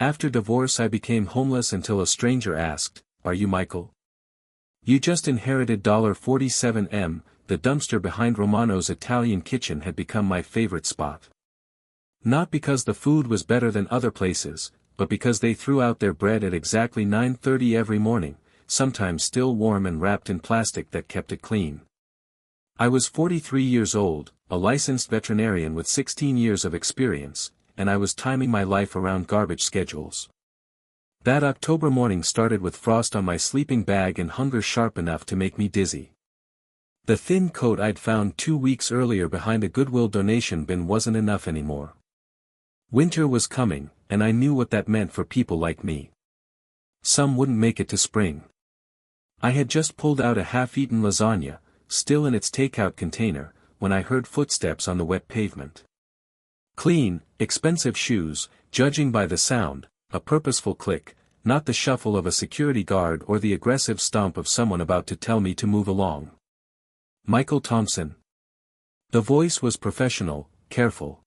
After divorce I became homeless until a stranger asked, "Are you Michael? You just inherited $47M." The dumpster behind Romano's Italian kitchen had become my favorite spot. Not because the food was better than other places, but because they threw out their bread at exactly 9:30 every morning, sometimes still warm and wrapped in plastic that kept it clean. I was 43 years old, a licensed veterinarian with 16 years of experience, and I was timing my life around garbage schedules. That October morning started with frost on my sleeping bag and hunger sharp enough to make me dizzy. The thin coat I'd found 2 weeks earlier behind a Goodwill donation bin wasn't enough anymore. Winter was coming, and I knew what that meant for people like me. Some wouldn't make it to spring. I had just pulled out a half-eaten lasagna, still in its takeout container, when I heard footsteps on the wet pavement. Clean, expensive shoes, judging by the sound, a purposeful click, not the shuffle of a security guard or the aggressive stomp of someone about to tell me to move along. Michael Thompson. The voice was professional, careful.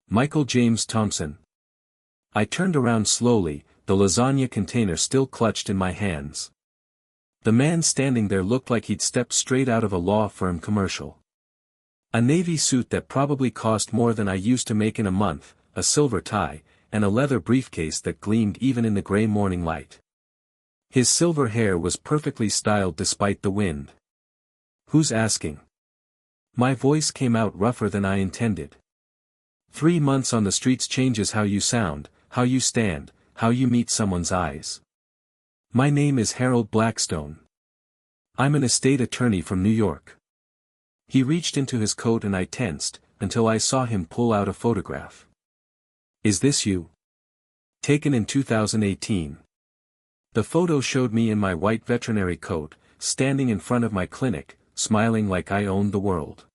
Michael James Thompson. I turned around slowly, the lasagna container still clutched in my hands. The man standing there looked like he'd stepped straight out of a law firm commercial. A navy suit that probably cost more than I used to make in a month, a silver tie, and a leather briefcase that gleamed even in the gray morning light. His silver hair was perfectly styled despite the wind. "Who's asking?" My voice came out rougher than I intended. 3 months on the streets changes how you sound, how you stand, how you meet someone's eyes. My name is Harold Blackstone. I'm an estate attorney from New York. He reached into his coat and I tensed, until I saw him pull out a photograph. "Is this you?" "Taken in 2018. The photo showed me in my white veterinary coat, standing in front of my clinic, smiling like I owned the world.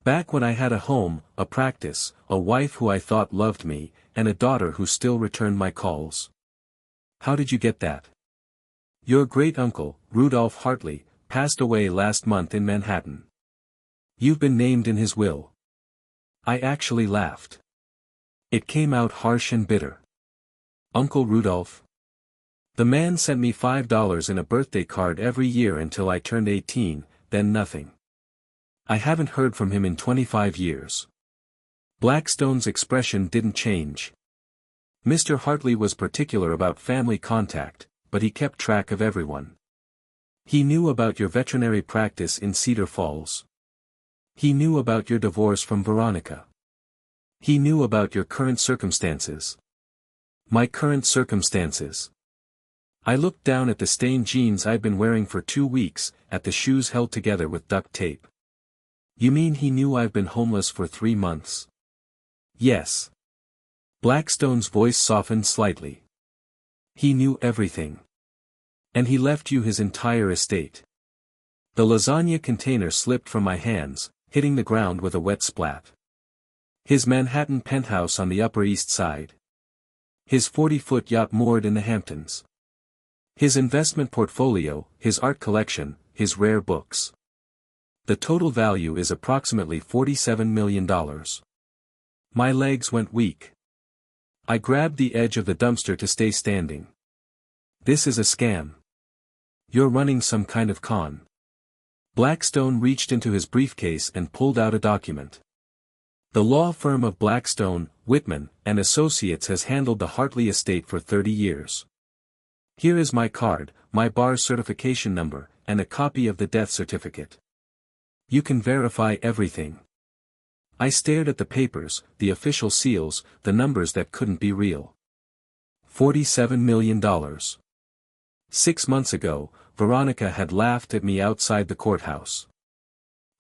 Back when I had a home, a practice, a wife who I thought loved me, and a daughter who still returned my calls. "How did you get that?" "Your great-uncle, Rudolph Hartley, passed away last month in Manhattan. You've been named in his will." I actually laughed. It came out harsh and bitter. "Uncle Rudolph?" "The man sent me $5 in a birthday card every year until I turned 18, then nothing. I haven't heard from him in 25 years. Blackstone's expression didn't change. Mr. Hartley was particular about family contact, but he kept track of everyone. He knew about your veterinary practice in Cedar Falls. He knew about your divorce from Veronica. He knew about your current circumstances." "My current circumstances." I looked down at the stained jeans I'd been wearing for 2 weeks, at the shoes held together with duct tape. "You mean he knew I've been homeless for 3 months?" "Yes." Blackstone's voice softened slightly. "He knew everything. And he left you his entire estate." The lasagna container slipped from my hands, hitting the ground with a wet splat. "His Manhattan penthouse on the Upper East Side. His 40-foot yacht moored in the Hamptons. His investment portfolio, his art collection, his rare books. The total value is approximately $47 million. My legs went weak. I grabbed the edge of the dumpster to stay standing. "This is a scam. You're running some kind of con." Blackstone reached into his briefcase and pulled out a document. "The law firm of Blackstone, Whitman, and Associates has handled the Hartley estate for 30 years. Here is my card, my bar certification number, and a copy of the death certificate. You can verify everything." I stared at the papers, the official seals, the numbers that couldn't be real. $47 million. 6 months ago, Veronica had laughed at me outside the courthouse.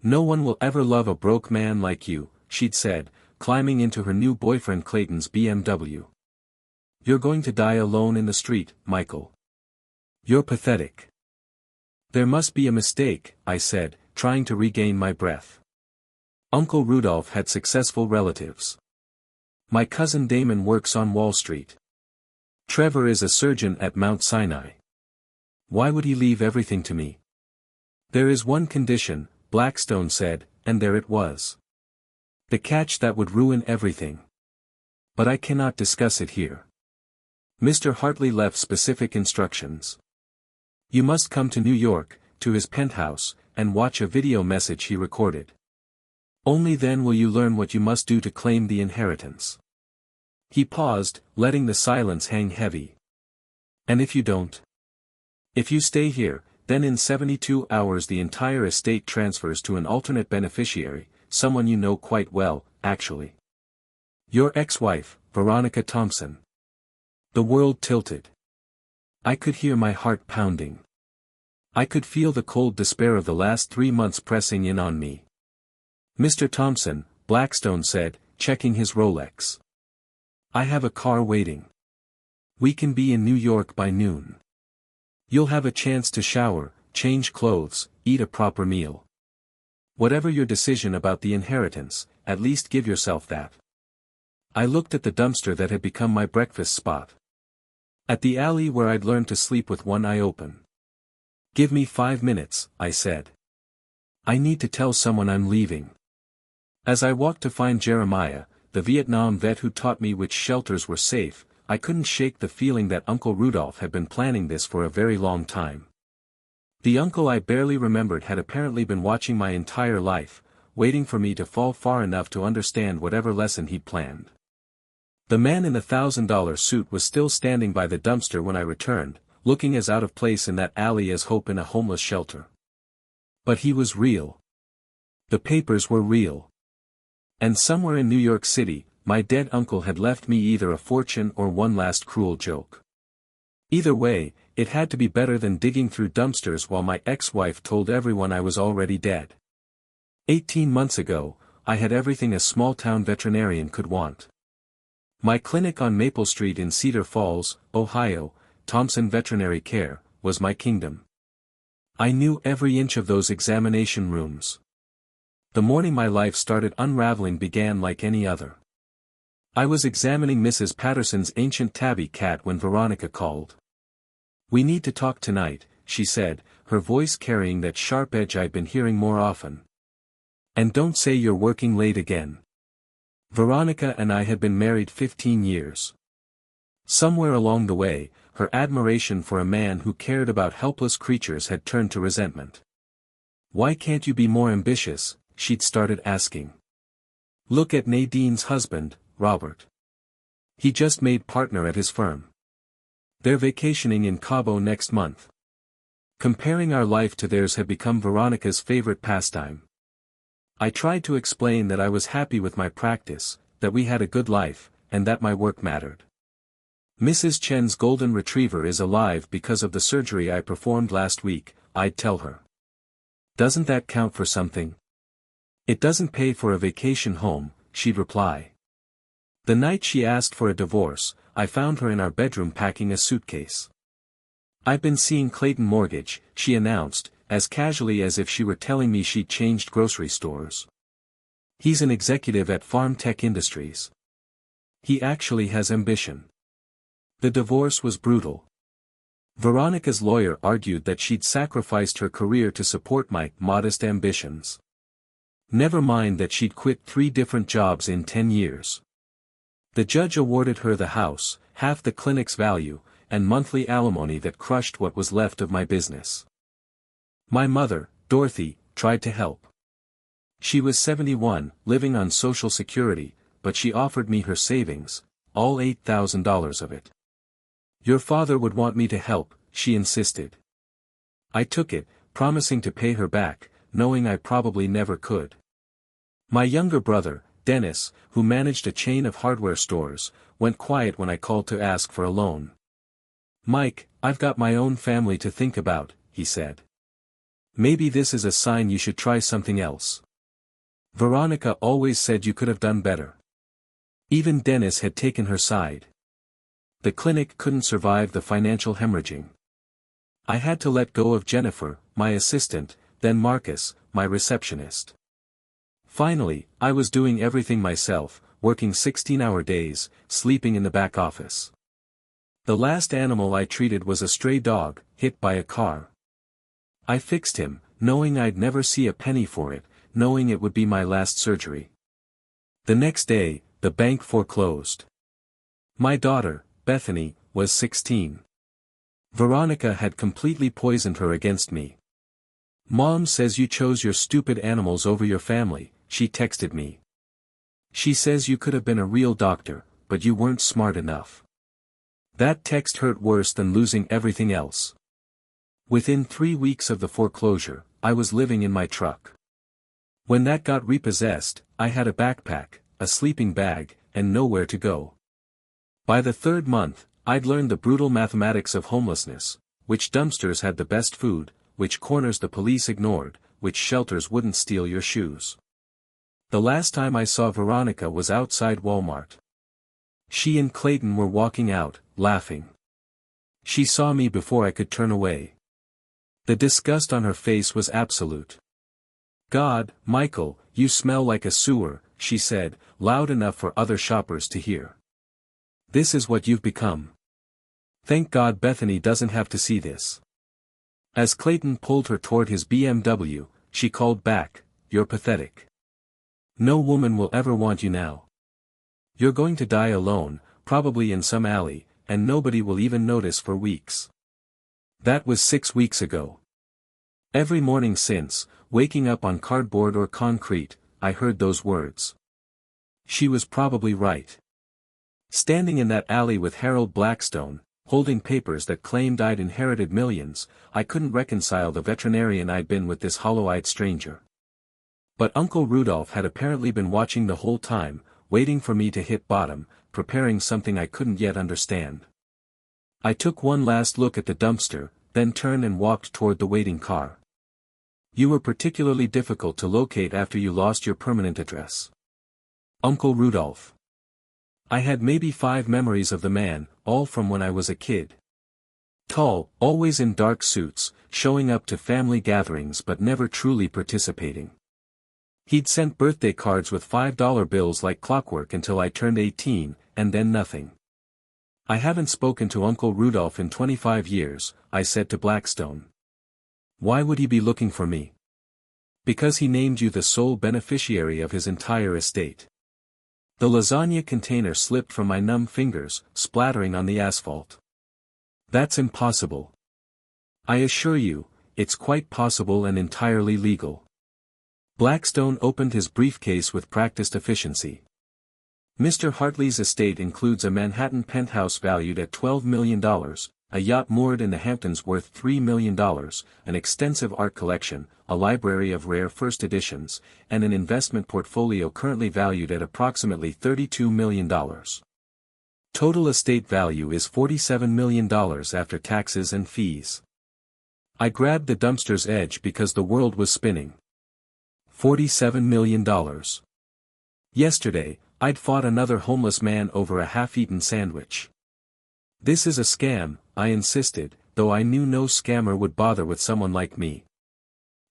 "No one will ever love a broke man like you," she'd said, climbing into her new boyfriend Clayton's BMW. "You're going to die alone in the street, Michael. You're pathetic." "There must be a mistake," I said, trying to regain my breath. Uncle Rudolph had successful relatives. My cousin Damon works on Wall Street. Trevor is a surgeon at Mount Sinai. Why would he leave everything to me? "There is one condition," Blackstone said, and there it was. The catch that would ruin everything. But I cannot discuss it here. Mr. Hartley left specific instructions. You must come to New York, to his penthouse, and watch a video message he recorded. Only then will you learn what you must do to claim the inheritance. He paused, letting the silence hang heavy. And if you don't? If you stay here, then in 72 hours the entire estate transfers to an alternate beneficiary, someone you know quite well, actually. Your ex-wife, Veronica Thompson. The world tilted. I could hear my heart pounding. I could feel the cold despair of the last 3 months pressing in on me. Mr. Thompson, Blackstone said, checking his Rolex. I have a car waiting. We can be in New York by noon. You'll have a chance to shower, change clothes, eat a proper meal. Whatever your decision about the inheritance, at least give yourself that. I looked at the dumpster that had become my breakfast spot. At the alley where I'd learned to sleep with one eye open. Give me 5 minutes, I said. I need to tell someone I'm leaving. As I walked to find Jeremiah, the Vietnam vet who taught me which shelters were safe, I couldn't shake the feeling that Uncle Rudolph had been planning this for a very long time. The uncle I barely remembered had apparently been watching my entire life, waiting for me to fall far enough to understand whatever lesson he'd planned. The man in the $1,000 suit was still standing by the dumpster when I returned, looking as out of place in that alley as Hope in a homeless shelter. But he was real. The papers were real. And somewhere in New York City, my dead uncle had left me either a fortune or one last cruel joke. Either way, it had to be better than digging through dumpsters while my ex-wife told everyone I was already dead. 18 months ago, I had everything a small-town veterinarian could want. My clinic on Maple Street in Cedar Falls, Ohio, Thompson Veterinary Care, was my kingdom. I knew every inch of those examination rooms. The morning my life started unraveling began like any other. I was examining Mrs. Patterson's ancient tabby cat when Veronica called. We need to talk tonight, she said, her voice carrying that sharp edge I'd been hearing more often. And don't say you're working late again. Veronica and I had been married 15 years. Somewhere along the way, her admiration for a man who cared about helpless creatures had turned to resentment. Why can't you be more ambitious? She'd started asking. Look at Nadine's husband, Robert. He just made partner at his firm. They're vacationing in Cabo next month. Comparing our life to theirs had become Veronica's favorite pastime. I tried to explain that I was happy with my practice, that we had a good life, and that my work mattered. Mrs. Chen's golden retriever is alive because of the surgery I performed last week, I'd tell her. Doesn't that count for something? It doesn't pay for a vacation home, she'd reply. The night she asked for a divorce, I found her in our bedroom packing a suitcase. I've been seeing Clayton Mortgage, she announced, as casually as if she were telling me she'd changed grocery stores. He's an executive at Farm Tech Industries. He actually has ambition. The divorce was brutal. Veronica's lawyer argued that she'd sacrificed her career to support my modest ambitions. Never mind that she'd quit 3 different jobs in 10 years. The judge awarded her the house, half the clinic's value, and monthly alimony that crushed what was left of my business. My mother, Dorothy, tried to help. She was 71, living on Social Security, but she offered me her savings, all $8,000 of it. Your father would want me to help, she insisted. I took it, promising to pay her back, knowing I probably never could. My younger brother, Dennis, who managed a chain of hardware stores, went quiet when I called to ask for a loan. Mike, I've got my own family to think about, he said. Maybe this is a sign you should try something else. Veronica always said you could have done better. Even Dennis had taken her side. The clinic couldn't survive the financial hemorrhaging. I had to let go of Jennifer, my assistant, then Marcus, my receptionist. Finally, I was doing everything myself, working 16-hour days, sleeping in the back office. The last animal I treated was a stray dog, hit by a car. I fixed him, knowing I'd never see a penny for it, knowing it would be my last surgery. The next day, the bank foreclosed. My daughter, Bethany, was 16. Veronica had completely poisoned her against me. "Mom says you chose your stupid animals over your family," she texted me. "She says you could have been a real doctor, but you weren't smart enough." That text hurt worse than losing everything else. Within 3 weeks of the foreclosure, I was living in my truck. When that got repossessed, I had a backpack, a sleeping bag, and nowhere to go. By the 3rd month, I'd learned the brutal mathematics of homelessness: which dumpsters had the best food, which corners the police ignored, which shelters wouldn't steal your shoes. The last time I saw Veronica was outside Walmart. She and Clayton were walking out, laughing. She saw me before I could turn away. The disgust on her face was absolute. "God, Michael, you smell like a sewer," she said, loud enough for other shoppers to hear. "This is what you've become. Thank God Bethany doesn't have to see this." As Clayton pulled her toward his BMW, she called back, "You're pathetic. No woman will ever want you now. You're going to die alone, probably in some alley, and nobody will even notice for weeks." That was 6 weeks ago. Every morning since, waking up on cardboard or concrete, I heard those words. She was probably right. Standing in that alley with Harold Blackstone, holding papers that claimed I'd inherited millions, I couldn't reconcile the veterinarian I'd been with this hollow-eyed stranger. But Uncle Rudolph had apparently been watching the whole time, waiting for me to hit bottom, preparing something I couldn't yet understand. I took one last look at the dumpster, then turned and walked toward the waiting car. "You were particularly difficult to locate after you lost your permanent address." Uncle Rudolph. I had maybe 5 memories of the man, all from when I was a kid. Tall, always in dark suits, showing up to family gatherings but never truly participating. He'd sent birthday cards with $5 bills like clockwork until I turned 18, and then nothing. "I haven't spoken to Uncle Rudolph in 25 years, I said to Blackstone. "Why would he be looking for me?" "Because he named you the sole beneficiary of his entire estate." The lasagna container slipped from my numb fingers, splattering on the asphalt. "That's impossible." "I assure you, it's quite possible and entirely legal." Blackstone opened his briefcase with practiced efficiency. "Mr. Hartley's estate includes a Manhattan penthouse valued at $12 million, a yacht moored in the Hamptons worth $3 million, an extensive art collection, a library of rare first editions, and an investment portfolio currently valued at approximately $32 million. Total estate value is $47 million after taxes and fees." I grabbed the dumpster's edge because the world was spinning. $47 million. Yesterday, I'd fought another homeless man over a half-eaten sandwich. "This is a scam," I insisted, though I knew no scammer would bother with someone like me.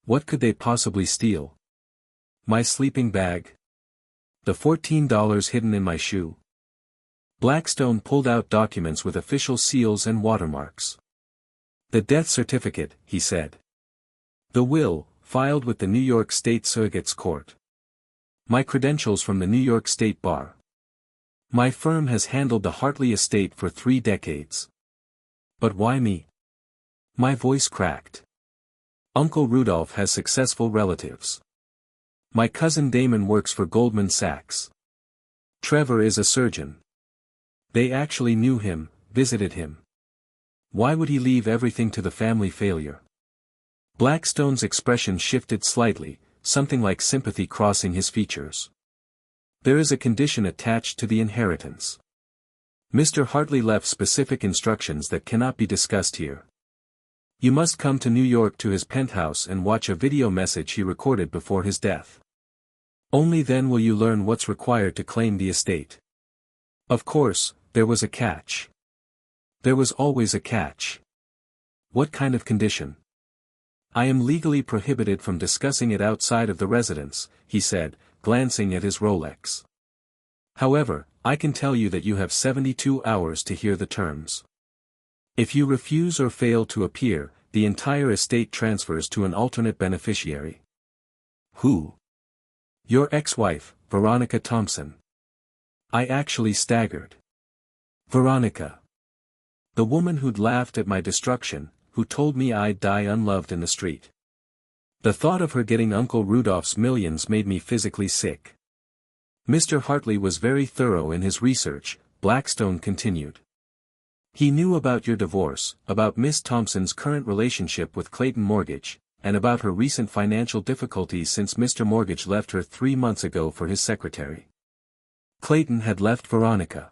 What could they possibly steal? My sleeping bag? The $14 hidden in my shoe? Blackstone pulled out documents with official seals and watermarks. "The death certificate," he said. "The will, filed with the New York State Surrogates Court. My credentials from the New York State Bar. My firm has handled the Hartley estate for 3 decades. But why me?" My voice cracked. "Uncle Rudolph has successful relatives. My cousin Damon works for Goldman Sachs. Trevor is a surgeon. They actually knew him, visited him. Why would he leave everything to the family failure?" Blackstone's expression shifted slightly, something like sympathy crossing his features. "There is a condition attached to the inheritance. Mr. Hartley left specific instructions that cannot be discussed here. You must come to New York to his penthouse and watch a video message he recorded before his death. Only then will you learn what's required to claim the estate." Of course, there was a catch. There was always a catch. What kind of condition? "I am legally prohibited from discussing it outside of the residence," he said, glancing at his Rolex. "However, I can tell you that you have 72 hours to hear the terms. If you refuse or fail to appear, the entire estate transfers to an alternate beneficiary." "Who?" "Your ex-wife, Veronica Thompson." I actually staggered. Veronica. The woman who'd laughed at my destruction, who told me I'd die unloved in the street. The thought of her getting Uncle Rudolph's millions made me physically sick. Mr. Hartley was very thorough in his research, Blackstone continued. He knew about your divorce, about Miss Thompson's current relationship with Clayton Mortgage, and about her recent financial difficulties since Mr. Mortgage left her 3 months ago for his secretary. Clayton had left Veronica.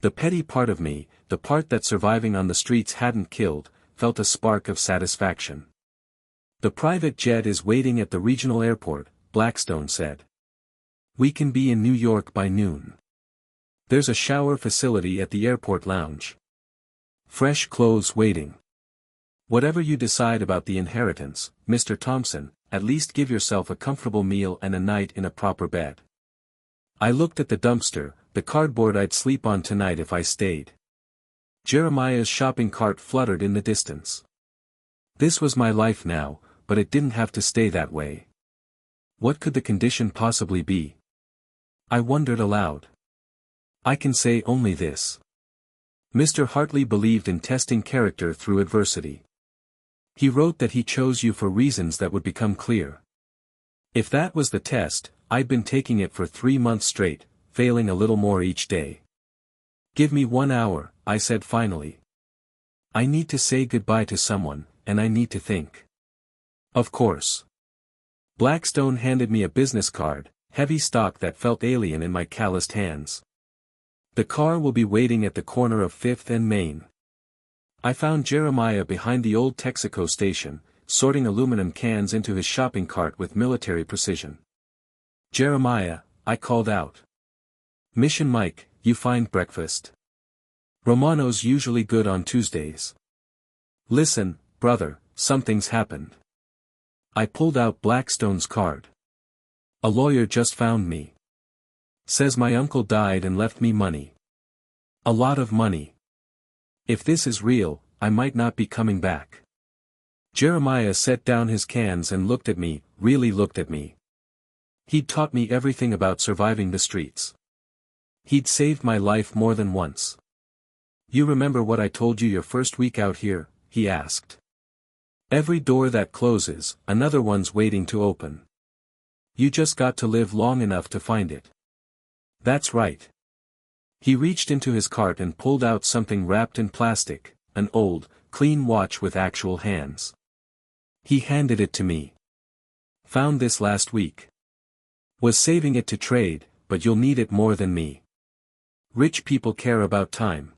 The petty part of me, the part that surviving on the streets hadn't killed, felt a spark of satisfaction. The private jet is waiting at the regional airport, Blackstone said. We can be in New York by noon. There's a shower facility at the airport lounge. Fresh clothes waiting. Whatever you decide about the inheritance, Mr. Thompson, at least give yourself a comfortable meal and a night in a proper bed. I looked at the dumpster, the cardboard I'd sleep on tonight if I stayed. Jeremiah's shopping cart fluttered in the distance. This was my life now, but it didn't have to stay that way. What could the condition possibly be? I wondered aloud. I can say only this. Mr. Hartley believed in testing character through adversity. He wrote that he chose you for reasons that would become clear. If that was the test, I'd been taking it for 3 months straight, failing a little more each day. Give me 1 hour, I said finally. I need to say goodbye to someone, and I need to think. Of course. Blackstone handed me a business card, heavy stock that felt alien in my calloused hands. The car will be waiting at the corner of 5th and Main. I found Jeremiah behind the old Texaco station, sorting aluminum cans into his shopping cart with military precision. Jeremiah, I called out. Mission Mike, you find breakfast? Romano's usually good on Tuesdays. Listen, brother, something's happened. I pulled out Blackstone's card. A lawyer just found me. Says my uncle died and left me money. A lot of money. If this is real, I might not be coming back. Jeremiah set down his cans and looked at me, really looked at me. He'd taught me everything about surviving the streets. He'd saved my life more than once. You remember what I told you your first week out here? He asked. Every door that closes, another one's waiting to open. You just got to live long enough to find it. That's right. He reached into his cart and pulled out something wrapped in plastic, an old, clean watch with actual hands. He handed it to me. Found this last week. Was saving it to trade, but you'll need it more than me. Rich people care about time.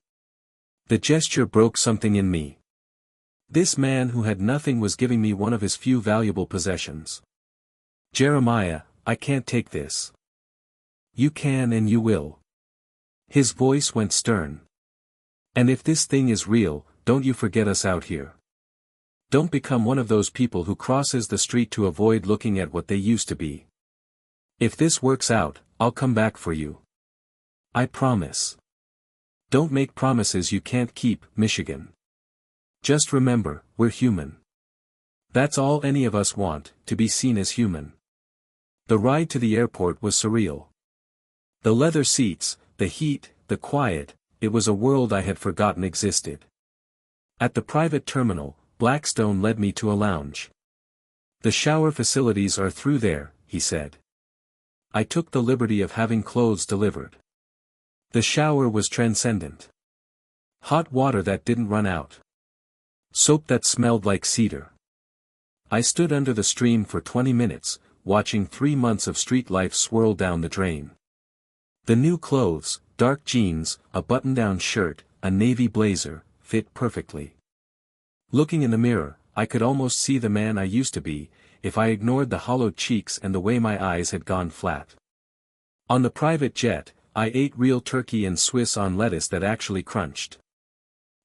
The gesture broke something in me. This man who had nothing was giving me one of his few valuable possessions. Jeremiah, I can't take this. You can and you will. His voice went stern. And if this thing is real, don't you forget us out here. Don't become one of those people who crosses the street to avoid looking at what they used to be. If this works out, I'll come back for you. I promise. Don't make promises you can't keep, Michigan. Just remember, we're human. That's all any of us want, to be seen as human. The ride to the airport was surreal. The leather seats, the heat, the quiet, it was a world I had forgotten existed. At the private terminal, Blackstone led me to a lounge. The shower facilities are through there, he said. I took the liberty of having clothes delivered. The shower was transcendent. Hot water that didn't run out. Soap that smelled like cedar. I stood under the stream for 20 minutes, watching 3 months of street life swirl down the drain. The new clothes, dark jeans, a button-down shirt, a navy blazer, fit perfectly. Looking in the mirror, I could almost see the man I used to be, if I ignored the hollowed cheeks and the way my eyes had gone flat. On the private jet, I ate real turkey and Swiss on lettuce that actually crunched.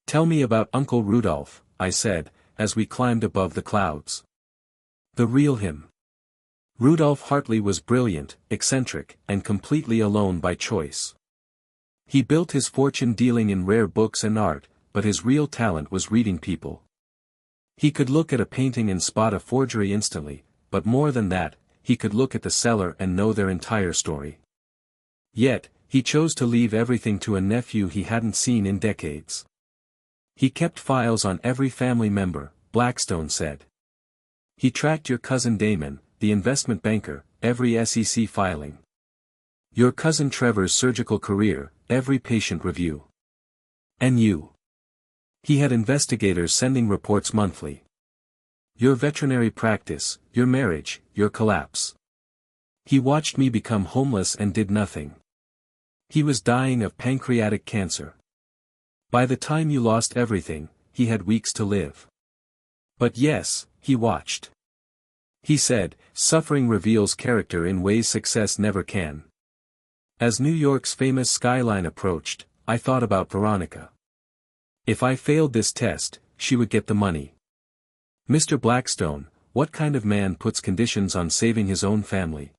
Tell me about Uncle Rudolph, I said, as we climbed above the clouds. The real him. Rudolph Hartley was brilliant, eccentric, and completely alone by choice. He built his fortune dealing in rare books and art, but his real talent was reading people. He could look at a painting and spot a forgery instantly, but more than that, he could look at the seller and know their entire story. Yet, he chose to leave everything to a nephew he hadn't seen in decades. He kept files on every family member, Blackstone said. He tracked your cousin Damon, the investment banker, every SEC filing. Your cousin Trevor's surgical career, every patient review. And you. He had investigators sending reports monthly. Your veterinary practice, your marriage, your collapse. He watched me become homeless and did nothing. He was dying of pancreatic cancer. By the time you lost everything, he had weeks to live. But yes, he watched. He said, suffering reveals character in ways success never can. As New York's famous skyline approached, I thought about Veronica. If I failed this test, she would get the money. Mr. Blackstone, what kind of man puts conditions on saving his own family?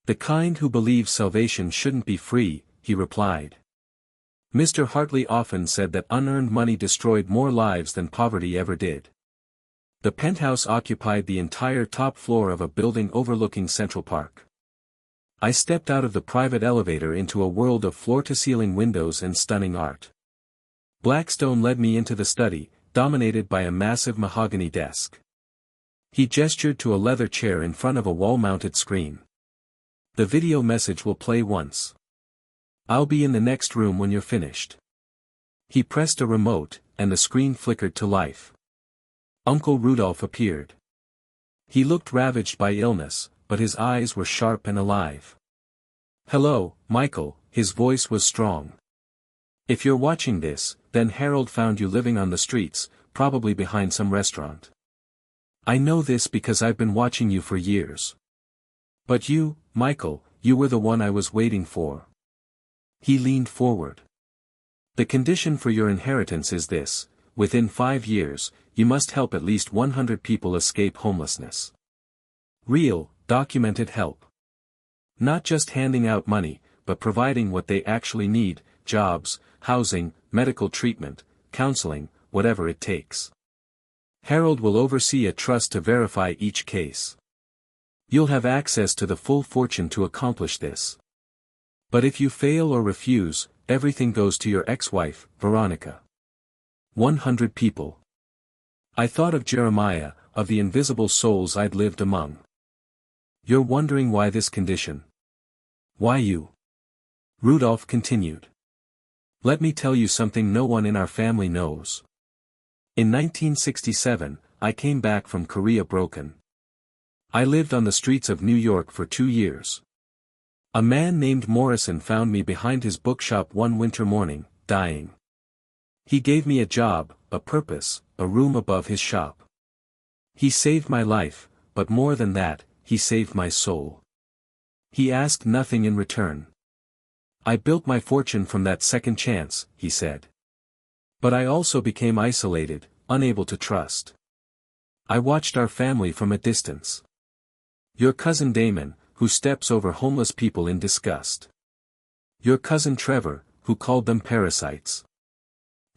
The kind who believes salvation shouldn't be free, he replied. Mr. Hartley often said that unearned money destroyed more lives than poverty ever did. The penthouse occupied the entire top floor of a building overlooking Central Park. I stepped out of the private elevator into a world of floor-to-ceiling windows and stunning art. Blackstone led me into the study, dominated by a massive mahogany desk. He gestured to a leather chair in front of a wall-mounted screen. The video message will play once. I'll be in the next room when you're finished. He pressed a remote, and the screen flickered to life. Uncle Rudolph appeared. He looked ravaged by illness, but his eyes were sharp and alive. Hello, Michael, his voice was strong. If you're watching this, then Harold found you living on the streets, probably behind some restaurant. I know this because I've been watching you for years. But you, Michael, you were the one I was waiting for. He leaned forward. The condition for your inheritance is this: within 5 years, you must help at least 100 people escape homelessness. Real, documented help. Not just handing out money, but providing what they actually need: jobs, housing, medical treatment, counseling, whatever it takes. Harold will oversee a trust to verify each case. You'll have access to the full fortune to accomplish this. But if you fail or refuse, everything goes to your ex-wife, Veronica. 100 people. I thought of Jeremiah, of the invisible souls I'd lived among. You're wondering why this condition? Why you? Rudolph continued. Let me tell you something no one in our family knows. In 1967, I came back from Korea broken. I lived on the streets of New York for 2 years. A man named Morrison found me behind his bookshop one winter morning, dying. He gave me a job, a purpose, a room above his shop. He saved my life, but more than that, he saved my soul. He asked nothing in return. I built my fortune from that second chance, he said. But I also became isolated, unable to trust. I watched our family from a distance. Your cousin Damon, who steps over homeless people in disgust. Your cousin Trevor, who called them parasites.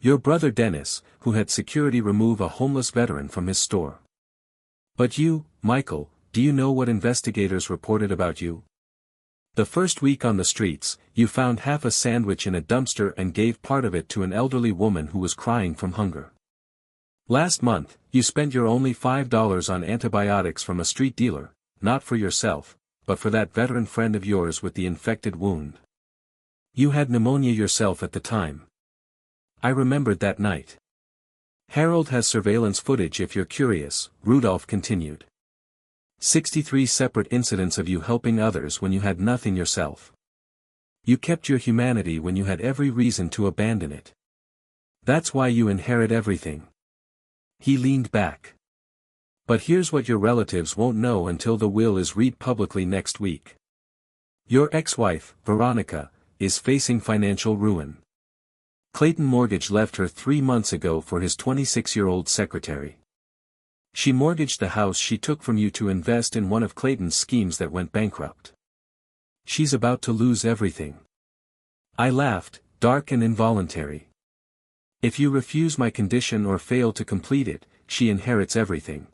Your brother Dennis, who had security remove a homeless veteran from his store. But you, Michael, do you know what investigators reported about you? The first week on the streets, you found half a sandwich in a dumpster and gave part of it to an elderly woman who was crying from hunger. Last month, you spent your only $5 on antibiotics from a street dealer, not for yourself, but for that veteran friend of yours with the infected wound. You had pneumonia yourself at the time. I remembered that night. Harold has surveillance footage if you're curious, Rudolph continued. 63 separate incidents of you helping others when you had nothing yourself. You kept your humanity when you had every reason to abandon it. That's why you inherit everything. He leaned back. But here's what your relatives won't know until the will is read publicly next week. Your ex-wife, Veronica, is facing financial ruin. Clayton Mortgage left her 3 months ago for his 26-year-old secretary. She mortgaged the house she took from you to invest in one of Clayton's schemes that went bankrupt. She's about to lose everything. I laughed, dark and involuntary. If you refuse my condition or fail to complete it, she inherits everything.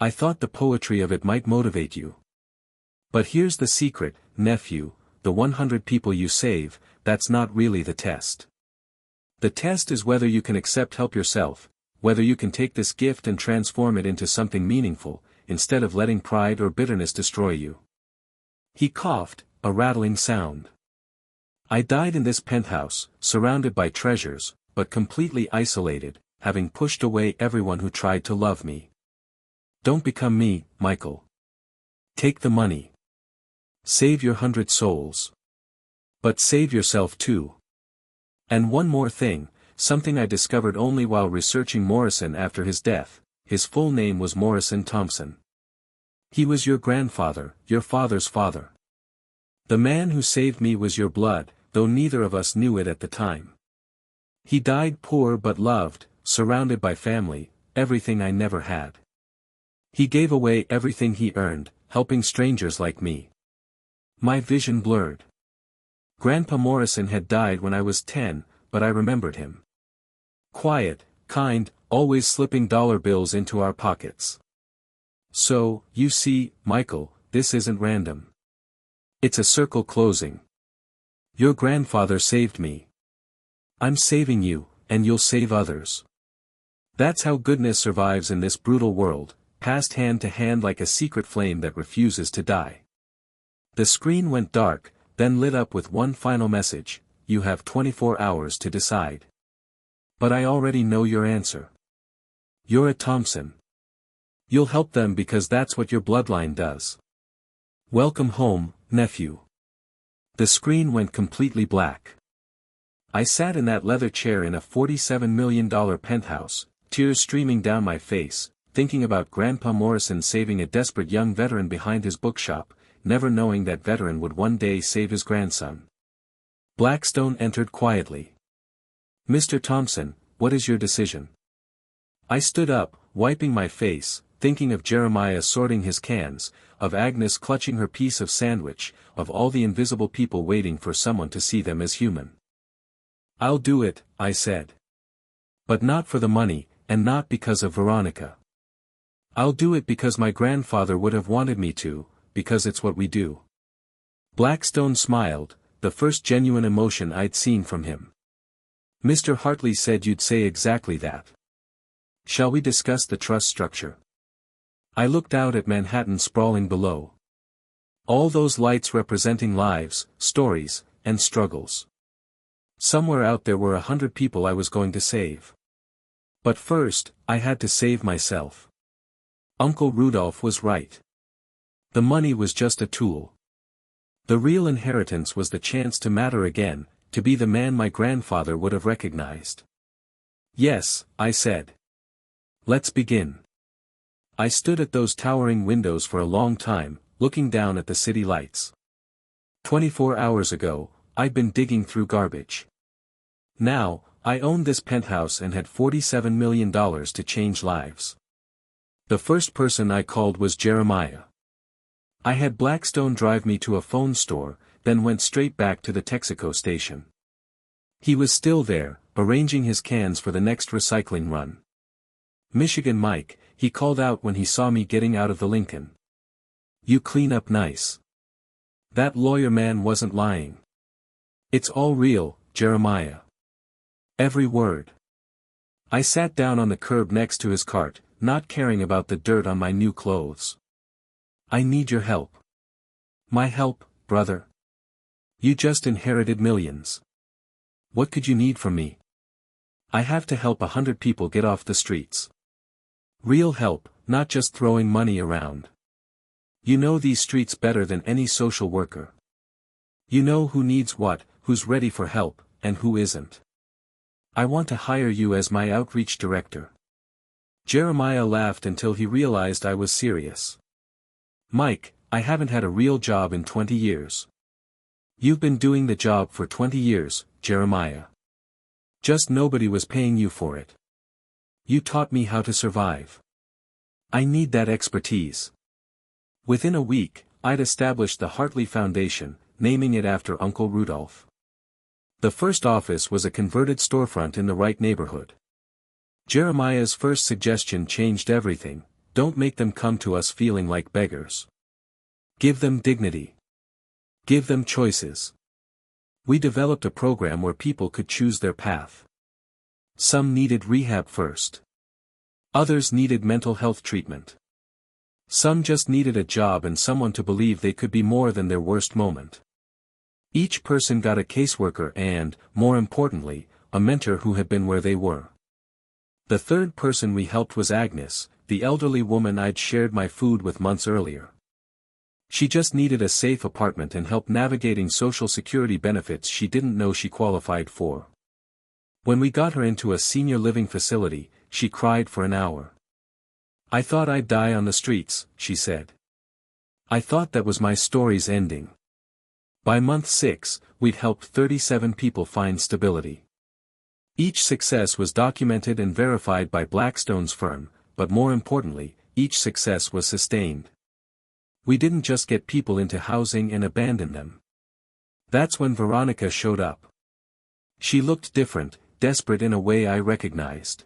I thought the poetry of it might motivate you. But here's the secret, nephew, the 100 people you save, that's not really the test. The test is whether you can accept help yourself, whether you can take this gift and transform it into something meaningful, instead of letting pride or bitterness destroy you. He coughed, a rattling sound. I died in this penthouse, surrounded by treasures, but completely isolated, having pushed away everyone who tried to love me. Don't become me, Michael. Take the money. Save your 100 souls. But save yourself too. And one more thing, something I discovered only while researching Morrison after his death. His full name was Morrison Thompson. He was your grandfather, your father's father. The man who saved me was your blood, though neither of us knew it at the time. He died poor but loved, surrounded by family, everything I never had. He gave away everything he earned, helping strangers like me. My vision blurred. Grandpa Morrison had died when I was 10, but I remembered him. Quiet, kind, always slipping dollar bills into our pockets. So, you see, Michael, this isn't random. It's a circle closing. Your grandfather saved me. I'm saving you, and you'll save others. That's how goodness survives in this brutal world, passed hand to hand like a secret flame that refuses to die. The screen went dark, then lit up with one final message: you have 24 hours to decide. But I already know your answer. You're a Thompson. You'll help them because that's what your bloodline does. Welcome home, nephew. The screen went completely black. I sat in that leather chair in a $47 million penthouse, tears streaming down my face, thinking about Grandpa Morrison saving a desperate young veteran behind his bookshop, never knowing that veteran would one day save his grandson. Blackstone entered quietly. Mr. Thompson, what is your decision? I stood up, wiping my face, thinking of Jeremiah sorting his cans, of Agnes clutching her piece of sandwich, of all the invisible people waiting for someone to see them as human. I'll do it, I said. But not for the money, and not because of Veronica. I'll do it because my grandfather would have wanted me to, because it's what we do. Blackstone smiled, the first genuine emotion I'd seen from him. Mr. Hartley said you'd say exactly that. Shall we discuss the trust structure? I looked out at Manhattan sprawling below. All those lights representing lives, stories, and struggles. Somewhere out there were 100 people I was going to save. But first, I had to save myself. Uncle Rudolph was right. The money was just a tool. The real inheritance was the chance to matter again, to be the man my grandfather would have recognized. Yes, I said. Let's begin. I stood at those towering windows for a long time, looking down at the city lights. 24 hours ago, I'd been digging through garbage. Now, I owned this penthouse and had $47 million to change lives. The first person I called was Jeremiah. I had Blackstone drive me to a phone store, then went straight back to the Texaco station. He was still there, arranging his cans for the next recycling run. Michigan Mike, he called out when he saw me getting out of the Lincoln. You clean up nice. That lawyer man wasn't lying. It's all real, Jeremiah. Every word. I sat down on the curb next to his cart, not caring about the dirt on my new clothes. I need your help. My help, brother. You just inherited millions. What could you need from me? I have to help 100 people get off the streets. Real help, not just throwing money around. You know these streets better than any social worker. You know who needs what, who's ready for help, and who isn't. I want to hire you as my outreach director. Jeremiah laughed until he realized I was serious. Mike, I haven't had a real job in 20 years. You've been doing the job for 20 years, Jeremiah. Just nobody was paying you for it. You taught me how to survive. I need that expertise. Within a week, I'd established the Hartley Foundation, naming it after Uncle Rudolph. The first office was a converted storefront in the right neighborhood. Jeremiah's first suggestion changed everything: don't make them come to us feeling like beggars. Give them dignity. Give them choices. We developed a program where people could choose their path. Some needed rehab first. Others needed mental health treatment. Some just needed a job and someone to believe they could be more than their worst moment. Each person got a caseworker and, more importantly, a mentor who had been where they were. The third person we helped was Agnes, the elderly woman I'd shared my food with months earlier. She just needed a safe apartment and help navigating social security benefits she didn't know she qualified for. When we got her into a senior living facility, she cried for an hour. "I thought I'd die on the streets," she said. "I thought that was my story's ending." By month 6, we'd helped 37 people find stability. Each success was documented and verified by Blackstone's firm, but more importantly, each success was sustained. We didn't just get people into housing and abandon them. That's when Veronica showed up. She looked different, desperate in a way I recognized.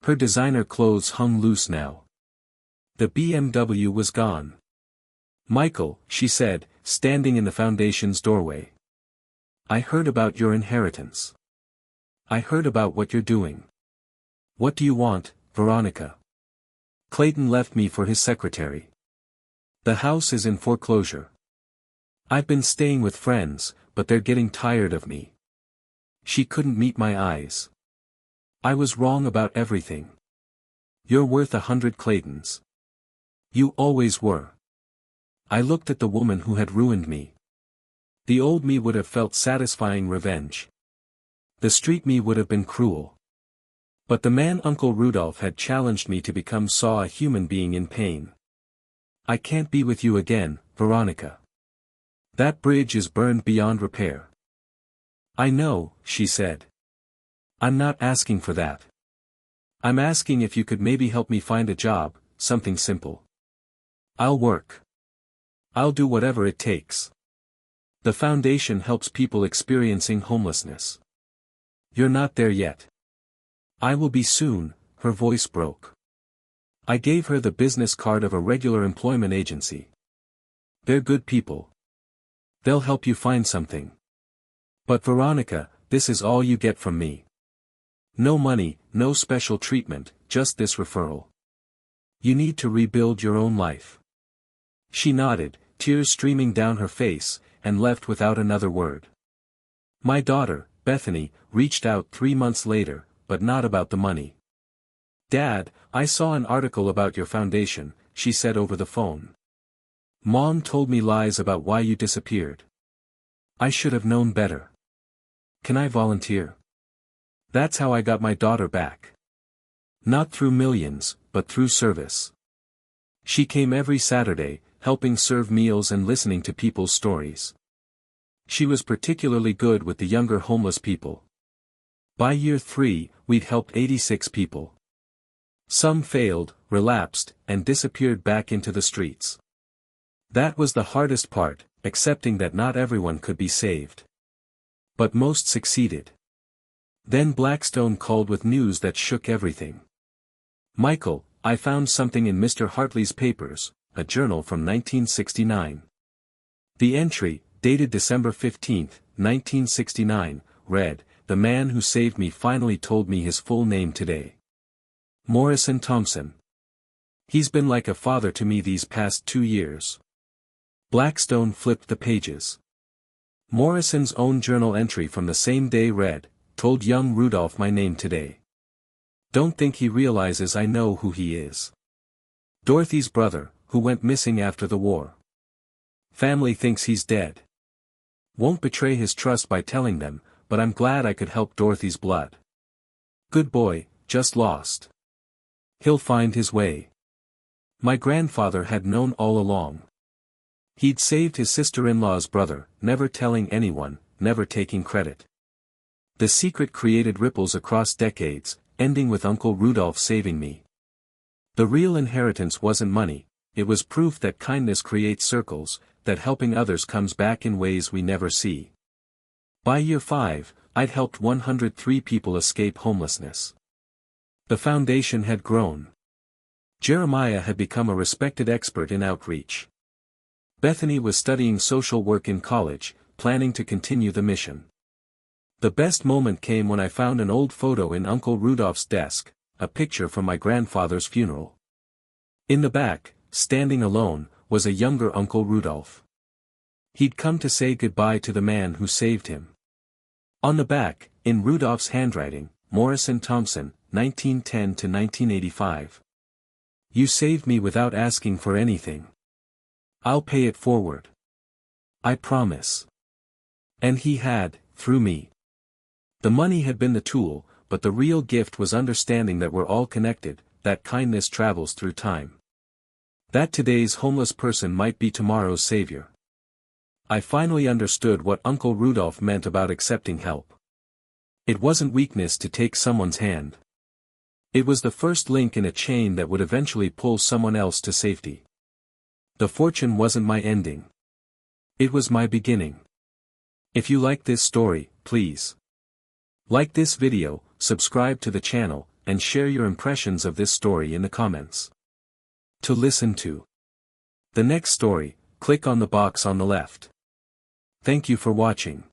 Her designer clothes hung loose now. The BMW was gone. "Michael," she said, standing in the foundation's doorway. "I heard about your inheritance. I heard about what you're doing. What do you want, Veronica?" "Clayton left me for his secretary. The house is in foreclosure. I've been staying with friends, but they're getting tired of me." She couldn't meet my eyes. "I was wrong about everything. You're worth 100 Claytons. You always were." I looked at the woman who had ruined me. The old me would have felt satisfying revenge. The street me would have been cruel. But the man Uncle Rudolph had challenged me to become saw a human being in pain. "I can't be with you again, Veronica. That bridge is burned beyond repair." "I know," she said. "I'm not asking for that. I'm asking if you could maybe help me find a job, something simple. I'll work. I'll do whatever it takes. The foundation helps people experiencing homelessness. You're not there yet." "I will be soon," her voice broke. I gave her the business card of a regular employment agency. "They're good people. They'll help you find something. But Veronica, this is all you get from me. No money, no special treatment, just this referral. You need to rebuild your own life." She nodded, tears streaming down her face, and left without another word. My daughter, Bethany, reached out 3 months later, but not about the money. "Dad, I saw an article about your foundation," she said over the phone. "Mom told me lies about why you disappeared. I should have known better. Can I volunteer?" That's how I got my daughter back. Not through millions, but through service. She came every Saturday, helping serve meals and listening to people's stories. She was particularly good with the younger homeless people. By year 3, we'd helped 86 people. Some failed, relapsed, and disappeared back into the streets. That was the hardest part, accepting that not everyone could be saved. But most succeeded. Then Blackstone called with news that shook everything. "Michael, I found something in Mr. Hartley's papers, a journal from 1969. The entry, dated December 15, 1969, read, 'The man who saved me finally told me his full name today. Morrison Thompson. He's been like a father to me these past 2 years.'" Blackstone flipped the pages. Morrison's own journal entry from the same day read, "Told young Rudolph my name today. Don't think he realizes I know who he is. Dorothy's brother, who went missing after the war. Family thinks he's dead. Won't betray his trust by telling them, but I'm glad I could help Dorothy's blood. Good boy, just lost. He'll find his way. My grandfather had known all along. He'd saved his sister-in-law's brother, never telling anyone, never taking credit. The secret created ripples across decades, ending with Uncle Rudolph saving me. The real inheritance wasn't money, it was proof that kindness creates circles, that helping others comes back in ways we never see." By year 5, I'd helped 103 people escape homelessness. The foundation had grown. Jeremiah had become a respected expert in outreach. Bethany was studying social work in college, planning to continue the mission. The best moment came when I found an old photo in Uncle Rudolph's desk, a picture from my grandfather's funeral. In the back, standing alone, was a younger Uncle Rudolph. He'd come to say goodbye to the man who saved him. On the back, in Rudolph's handwriting, Morrison Thompson, 1910 to 1985. You saved me without asking for anything. I'll pay it forward. I promise. And he had, through me. The money had been the tool, but the real gift was understanding that we're all connected, that kindness travels through time. That today's homeless person might be tomorrow's savior. I finally understood what Uncle Rudolph meant about accepting help. It wasn't weakness to take someone's hand. It was the first link in a chain that would eventually pull someone else to safety. The fortune wasn't my ending. It was my beginning. If you like this story, please like this video, subscribe to the channel, and share your impressions of this story in the comments. To listen to the next story, click on the box on the left. Thank you for watching.